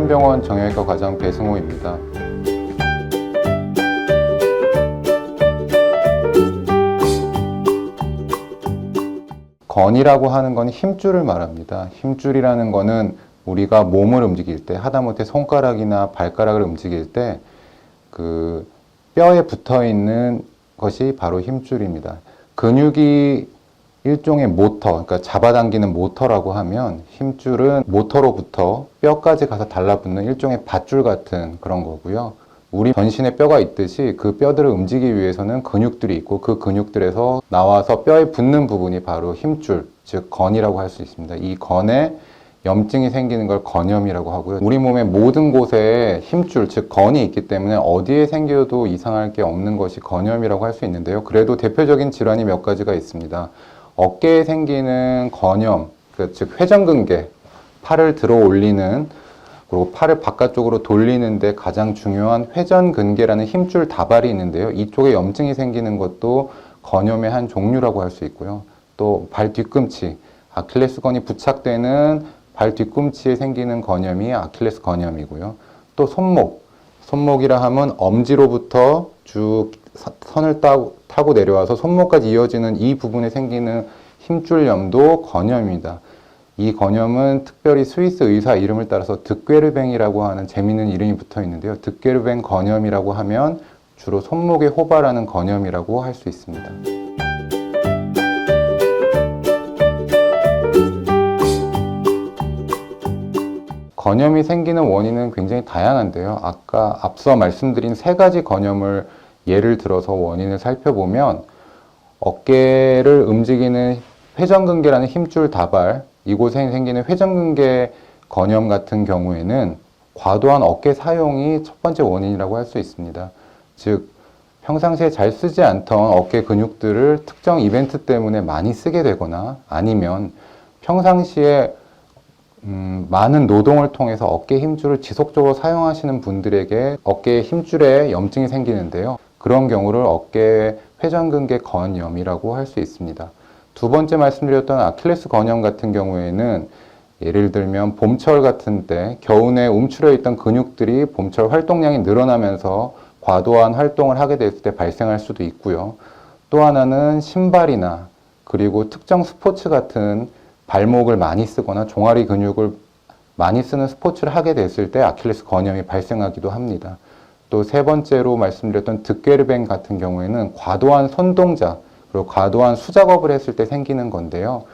대천병원 정형외과 과장 배승호입니다. 건이라고 하는 건 힘줄을 말합니다. 힘줄이라는 거는 우리가 몸을 움직일 때, 하다못해 손가락이나 발가락을 움직일 때 그 뼈에 붙어 있는 것이 바로 힘줄입니다. 근육이 일종의 모터, 그러니까 잡아당기는 모터라고 하면 힘줄은 모터로부터 뼈까지 가서 달라붙는 일종의 밧줄 같은 그런 거고요. 우리 전신에 뼈가 있듯이 그 뼈들을 움직이기 위해서는 근육들이 있고 그 근육들에서 나와서 뼈에 붙는 부분이 바로 힘줄, 즉 건이라고 할 수 있습니다. 이 건에 염증이 생기는 걸 건염이라고 하고요. 우리 몸의 모든 곳에 힘줄, 즉 건이 있기 때문에 어디에 생겨도 이상할 게 없는 것이 건염이라고 할 수 있는데요. 그래도 대표적인 질환이 몇 가지가 있습니다. 어깨에 생기는 건염, 즉 회전근개, 팔을 들어 올리는, 그리고 팔을 바깥쪽으로 돌리는데 가장 중요한 회전근개라는 힘줄 다발이 있는데요. 이쪽에 염증이 생기는 것도 건염의 한 종류라고 할 수 있고요. 또 발 뒤꿈치, 아킬레스건이 부착되는 발 뒤꿈치에 생기는 건염이 아킬레스 건염이고요. 또 손목이라 하면 엄지로부터 쭉 선을 타고 내려와서 손목까지 이어지는 이 부분에 생기는 힘줄염도 건염입니다. 이 건염은 특별히 스위스 의사 이름을 따라서 득게르뱅이라고 하는 재미있는 이름이 붙어 있는데요. 득게르뱅 건염이라고 하면 주로 손목에 호발하는 건염이라고 할 수 있습니다. 건염이 생기는 원인은 굉장히 다양한데요. 아까 앞서 말씀드린 세 가지 건염을 예를 들어서 원인을 살펴보면 어깨를 움직이는 회전근개라는 힘줄 다발, 이곳에 생기는 회전근개 건염 같은 경우에는 과도한 어깨 사용이 첫 번째 원인이라고 할 수 있습니다. 즉, 평상시에 잘 쓰지 않던 어깨 근육들을 특정 이벤트 때문에 많이 쓰게 되거나 아니면 평상시에 많은 노동을 통해서 어깨 힘줄을 지속적으로 사용하시는 분들에게 어깨 힘줄에 염증이 생기는데요. 그런 경우를 어깨 회전근개 건염이라고 할 수 있습니다. 두 번째 말씀드렸던 아킬레스 건염 같은 경우에는 예를 들면 봄철 같은 때 겨우내 움츠려 있던 근육들이 봄철 활동량이 늘어나면서 과도한 활동을 하게 됐을 때 발생할 수도 있고요. 또 하나는 신발이나 그리고 특정 스포츠 같은 발목을 많이 쓰거나 종아리 근육을 많이 쓰는 스포츠를 하게 됐을 때 아킬레스 건염이 발생하기도 합니다. 또 세 번째로 말씀드렸던 득게르뱅 같은 경우에는 과도한 손동작, 그리고 과도한 수작업을 했을 때 생기는 건데요.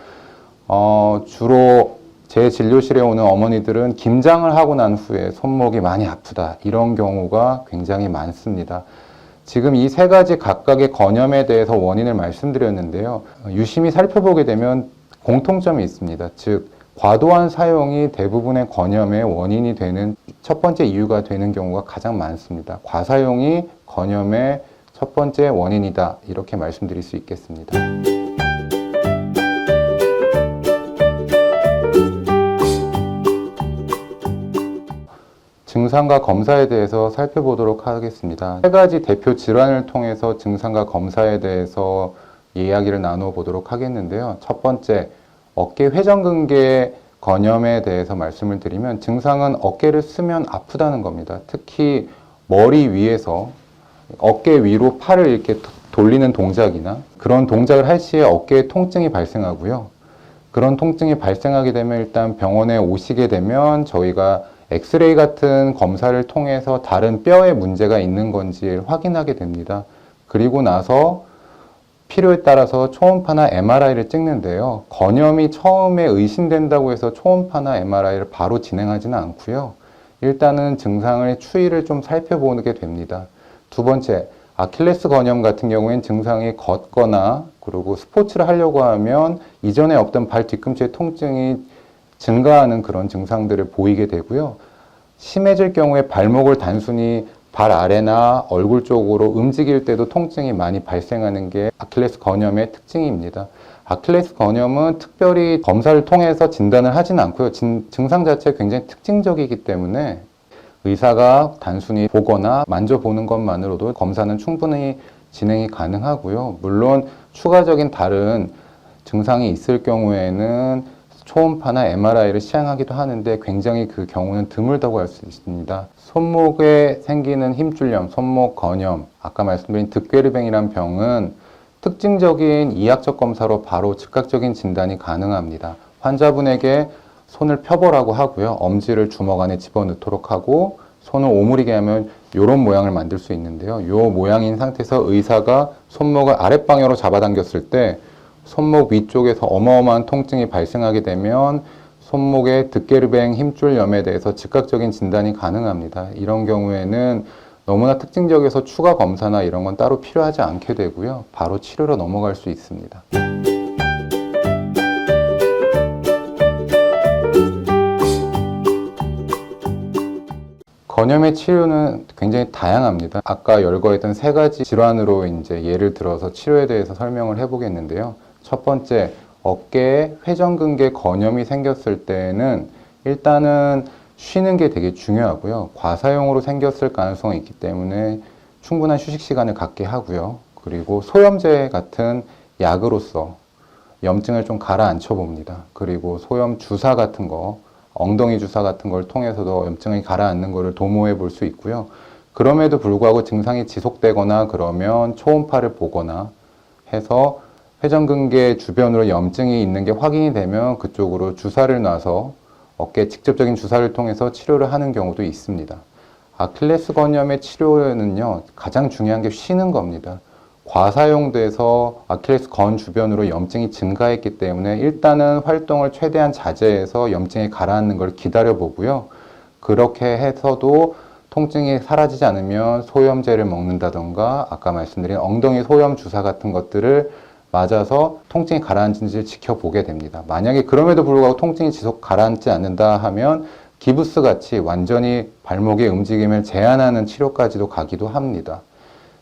주로 제 진료실에 오는 어머니들은 김장을 하고 난 후에 손목이 많이 아프다, 이런 경우가 굉장히 많습니다. 지금 이 세 가지 각각의 건염에 대해서 원인을 말씀드렸는데요. 유심히 살펴보게 되면 공통점이 있습니다. 즉, 과도한 사용이 대부분의 건염의 원인이 되는 첫 번째 이유가 되는 경우가 가장 많습니다. 과사용이 건염의 첫 번째 원인이다, 이렇게 말씀드릴 수 있겠습니다. 증상과 검사에 대해서 살펴보도록 하겠습니다. 세 가지 대표 질환을 통해서 증상과 검사에 대해서 이야기를 나누어 보도록 하겠는데요. 첫 번째, 어깨 회전근개 건염에 대해서 말씀을 드리면 증상은 어깨를 쓰면 아프다는 겁니다. 특히 머리 위에서 어깨 위로 팔을 이렇게 돌리는 동작이나 그런 동작을 할 시에 어깨에 통증이 발생하고요. 그런 통증이 발생하게 되면 일단 병원에 오시게 되면 저희가 엑스레이 같은 검사를 통해서 다른 뼈에 문제가 있는 건지 확인하게 됩니다. 그리고 나서 필요에 따라서 초음파나 MRI를 찍는데요. 건염이 처음에 의심된다고 해서 초음파나 MRI를 바로 진행하지는 않고요. 일단은 증상의 추이를 좀 살펴보게 됩니다. 두 번째, 아킬레스 건염 같은 경우에는 증상이 걷거나 그리고 스포츠를 하려고 하면 이전에 없던 발 뒤꿈치의 통증이 증가하는 그런 증상들을 보이게 되고요. 심해질 경우에 발목을 단순히 발 아래나 얼굴 쪽으로 움직일 때도 통증이 많이 발생하는 게 아킬레스 건염의 특징입니다. 아킬레스 건염은 특별히 검사를 통해서 진단을 하지는 않고요. 증상 자체가 굉장히 특징적이기 때문에 의사가 단순히 보거나 만져보는 것만으로도 검사는 충분히 진행이 가능하고요. 물론 추가적인 다른 증상이 있을 경우에는 초음파나 MRI를 시행하기도 하는데 굉장히 그 경우는 드물다고 할 수 있습니다. 손목에 생기는 힘줄염, 손목 건염, 아까 말씀드린 득괴르뱅이란 병은 특징적인 이학적 검사로 바로 즉각적인 진단이 가능합니다. 환자분에게 손을 펴보라고 하고요. 엄지를 주먹 안에 집어넣도록 하고 손을 오므리게 하면 이런 모양을 만들 수 있는데요. 이 모양인 상태에서 의사가 손목을 아랫방향으로 잡아당겼을 때 손목 위쪽에서 어마어마한 통증이 발생하게 되면 손목의 득게르뱅 힘줄염에 대해서 즉각적인 진단이 가능합니다. 이런 경우에는 너무나 특징적이어서 추가 검사나 이런 건 따로 필요하지 않게 되고요. 바로 치료로 넘어갈 수 있습니다. 건염의 치료는 굉장히 다양합니다. 아까 열거했던 세 가지 질환으로 이제 예를 들어서 치료에 대해서 설명을 해보겠는데요. 첫 번째, 어깨에 회전근개 건염이 생겼을 때는 일단은 쉬는 게 되게 중요하고요. 과사용으로 생겼을 가능성이 있기 때문에 충분한 휴식 시간을 갖게 하고요. 그리고 소염제 같은 약으로서 염증을 좀 가라앉혀 봅니다. 그리고 소염 주사 같은 거, 엉덩이 주사 같은 걸 통해서도 염증이 가라앉는 것을 도모해 볼 수 있고요. 그럼에도 불구하고 증상이 지속되거나 그러면 초음파를 보거나 해서 회전근개 주변으로 염증이 있는 게 확인이 되면 그쪽으로 주사를 놔서 어깨에 직접적인 주사를 통해서 치료를 하는 경우도 있습니다. 아킬레스 건염의 치료는요, 가장 중요한 게 쉬는 겁니다. 과사용돼서 아킬레스 건 주변으로 염증이 증가했기 때문에 일단은 활동을 최대한 자제해서 염증이 가라앉는 걸 기다려 보고요. 그렇게 해서도 통증이 사라지지 않으면 소염제를 먹는다던가 아까 말씀드린 엉덩이 소염 주사 같은 것들을 맞아서 통증이 가라앉는지를 지켜보게 됩니다. 만약에 그럼에도 불구하고 통증이 지속 가라앉지 않는다 하면 기부스 같이 완전히 발목의 움직임을 제한하는 치료까지도 가기도 합니다.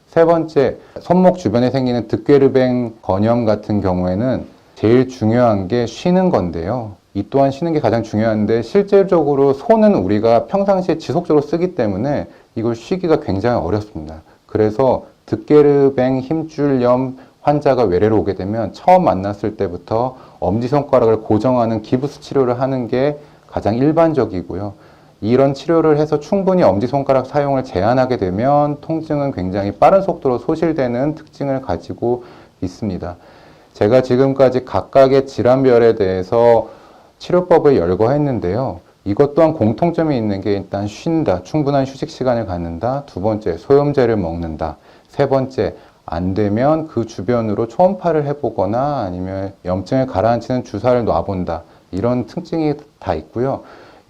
세 번째, 손목 주변에 생기는 득괴르뱅 건염 같은 경우에는 제일 중요한 게 쉬는 건데요. 이 또한 쉬는 게 가장 중요한데 실질적으로 손은 우리가 평상시에 지속적으로 쓰기 때문에 이걸 쉬기가 굉장히 어렵습니다. 그래서 득괴르뱅 힘줄염 환자가 외래로 오게 되면 처음 만났을 때부터 엄지손가락을 고정하는 기부스 치료를 하는 게 가장 일반적이고요. 이런 치료를 해서 충분히 엄지손가락 사용을 제한하게 되면 통증은 굉장히 빠른 속도로 소실되는 특징을 가지고 있습니다. 제가 지금까지 각각의 질환별에 대해서 치료법을 열거했는데요. 이것 또한 공통점이 있는 게 일단 쉰다, 충분한 휴식 시간을 갖는다. 두 번째, 소염제를 먹는다. 세 번째, 안 되면 그 주변으로 초음파를 해보거나 아니면 염증을 가라앉히는 주사를 놔본다. 이런 특징이 다 있고요.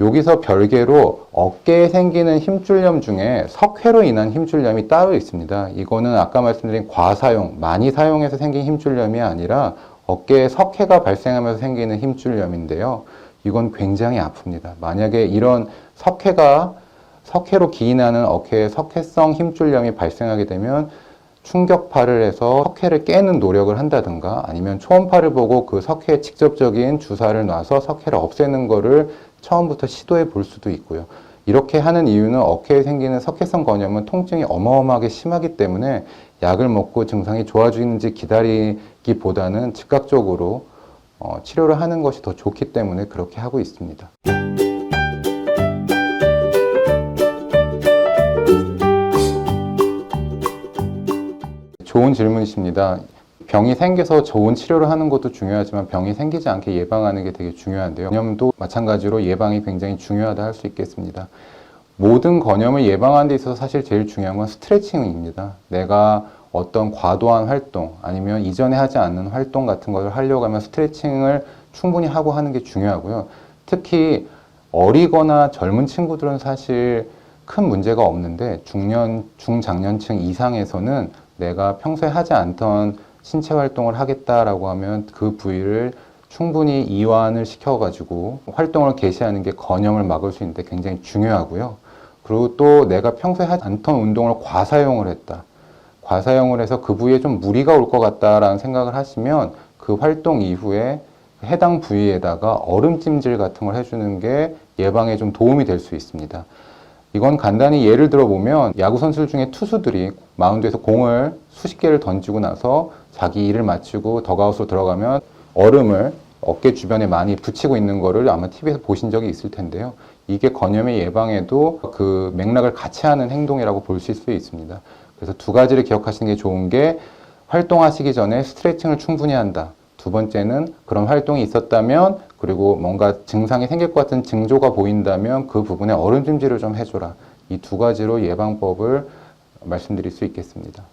여기서 별개로 어깨에 생기는 힘줄염 중에 석회로 인한 힘줄염이 따로 있습니다. 이거는 아까 말씀드린 과사용, 많이 사용해서 생긴 힘줄염이 아니라 어깨에 석회가 발생하면서 생기는 힘줄염인데요. 이건 굉장히 아픕니다. 만약에 이런 석회로 기인하는 어깨에 석회성 힘줄염이 발생하게 되면 충격파를 해서 석회를 깨는 노력을 한다든가 아니면 초음파를 보고 그 석회에 직접적인 주사를 놔서 석회를 없애는 거를 처음부터 시도해 볼 수도 있고요. 이렇게 하는 이유는 어깨에 생기는 석회성 건염은 통증이 어마어마하게 심하기 때문에 약을 먹고 증상이 좋아지는지 기다리기보다는 즉각적으로 치료를 하는 것이 더 좋기 때문에 그렇게 하고 있습니다. 좋은 질문이십니다. 병이 생겨서 좋은 치료를 하는 것도 중요하지만 병이 생기지 않게 예방하는 게 되게 중요한데요. 건염도 마찬가지로 예방이 굉장히 중요하다 할 수 있겠습니다. 모든 건염을 예방하는 데 있어서 사실 제일 중요한 건 스트레칭입니다. 내가 어떤 과도한 활동 아니면 이전에 하지 않는 활동 같은 걸 하려고 하면 스트레칭을 충분히 하고 하는 게 중요하고요. 특히 어리거나 젊은 친구들은 사실 큰 문제가 없는데 중장년층 이상에서는 내가 평소에 하지 않던 신체 활동을 하겠다라고 하면 그 부위를 충분히 이완을 시켜가지고 활동을 개시하는 게 건염을 막을 수 있는데 굉장히 중요하고요. 그리고 또 내가 평소에 하지 않던 운동을 과사용을 했다. 과사용을 해서 그 부위에 좀 무리가 올 것 같다라는 생각을 하시면 그 활동 이후에 해당 부위에다가 얼음찜질 같은 걸 해주는 게 예방에 좀 도움이 될 수 있습니다. 이건 간단히 예를 들어 보면 야구 선수들 중에 투수들이 마운드에서 공을 수십 개를 던지고 나서 자기 일을 마치고 더그아웃으로 들어가면 얼음을 어깨 주변에 많이 붙이고 있는 거를 아마 TV에서 보신 적이 있을 텐데요. 이게 건염의 예방에도 그 맥락을 같이 하는 행동이라고 볼 수 있습니다. 그래서 두 가지를 기억하시는 게 좋은 게 활동하시기 전에 스트레칭을 충분히 한다. 두 번째는 그런 활동이 있었다면 그리고 뭔가 증상이 생길 것 같은 징조가 보인다면 그 부분에 얼음찜질을 좀 해줘라. 이 두 가지로 예방법을 말씀드릴 수 있겠습니다.